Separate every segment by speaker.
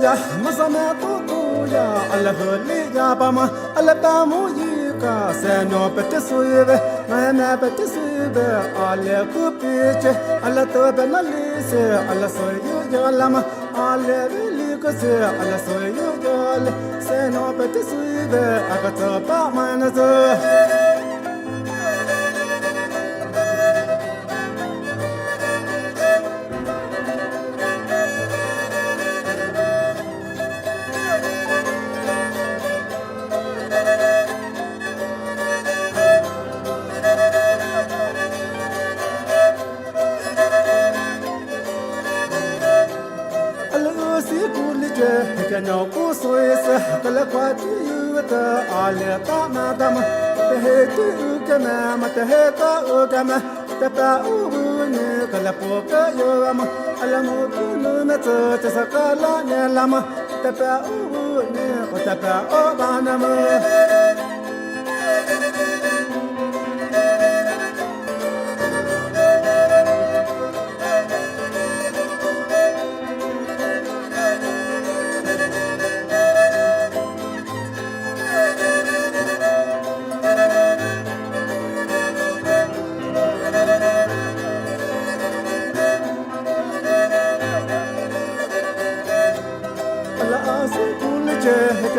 Speaker 1: ya masama tutu ya ala holi ya bama ala tamu yika seno pete suive na pete suive ale kupiche ala to benalise ala soyu ya lama ale liko se ala soyu ya seno pete suive akata pa manazo no kusois kala kwati yuta ale ta madama te tu kama mata he ka kama ta pa u ne kala poka yama ala mo no na ta sakala ne lama ta pa u ne ta pa o banama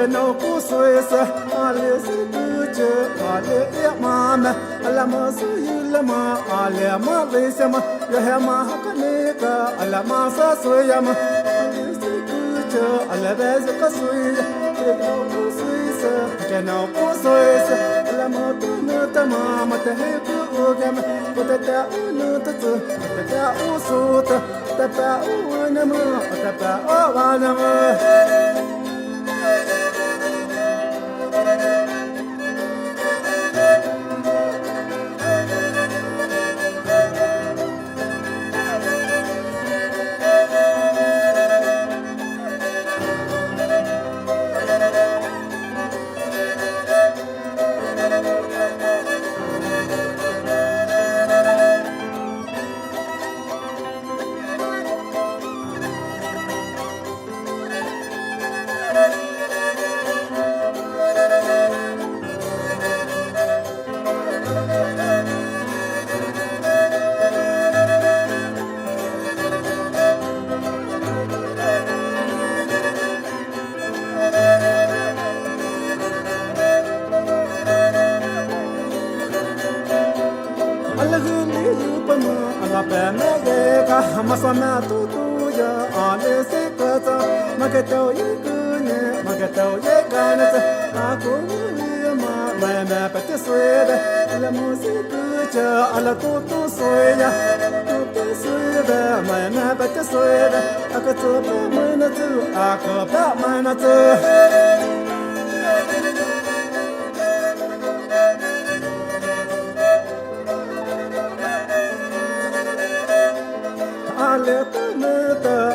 Speaker 1: no kusois ale suje ale ya mama ala masu yulama ale ma lesama ya ma hakane ka ala ma sa soyama ale suje ala bez ka soya no kusois no kusois ala ma tu no tamama te he ku gama ta unu tu ta usuta ta unama ta awanama masama tutu ya ale se kata magatau ye kune magatau ye ganata aku ma pate soeda ala musiku cha ala tutu soya tutu soeda ma pate soeda akatu manatu akaba manatu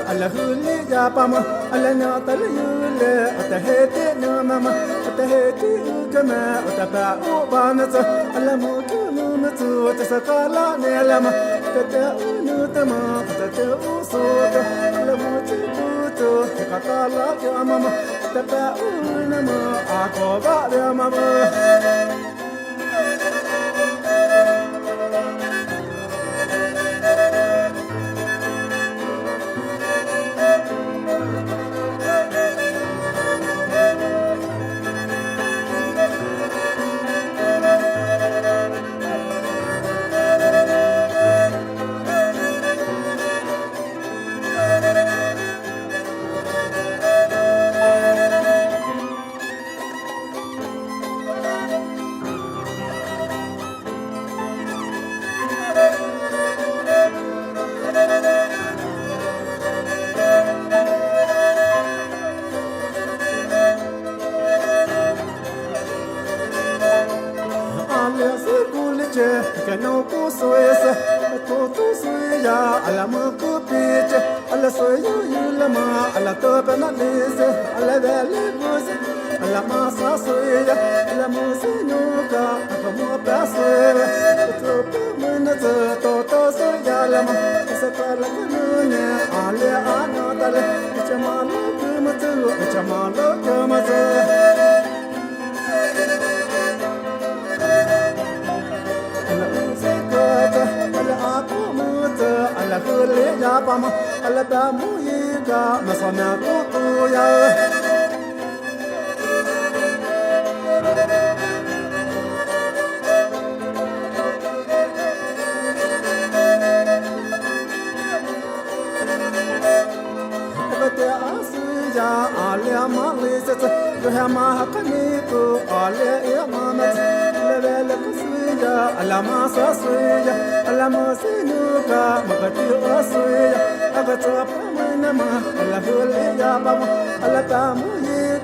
Speaker 1: ala huli ya pama ala na tala yule atahete no mama atahete kama ataba ubanata ala mutu mutu tasakala ne lama tata unu tama tata usuta ala mutu mutu takala ya mama tata unama akoba ya mama no kusois tutu soya ala mo kupiche ala soyu yulama ala to penalise ala dele bus ala masa soya ala mo sinuka como pasoya to pemena to soya lama sakala kunya ale anadale chamala kumata chamalo chamazo ala usekata ala akumuta ala hule ya pama ala tamuyiga masana kuya alia malisat hama hakaniku alia mamat lele kusuya alama sasuya alama sinuka magati asuya agata pamanama ala hule ya bama ala tamuyi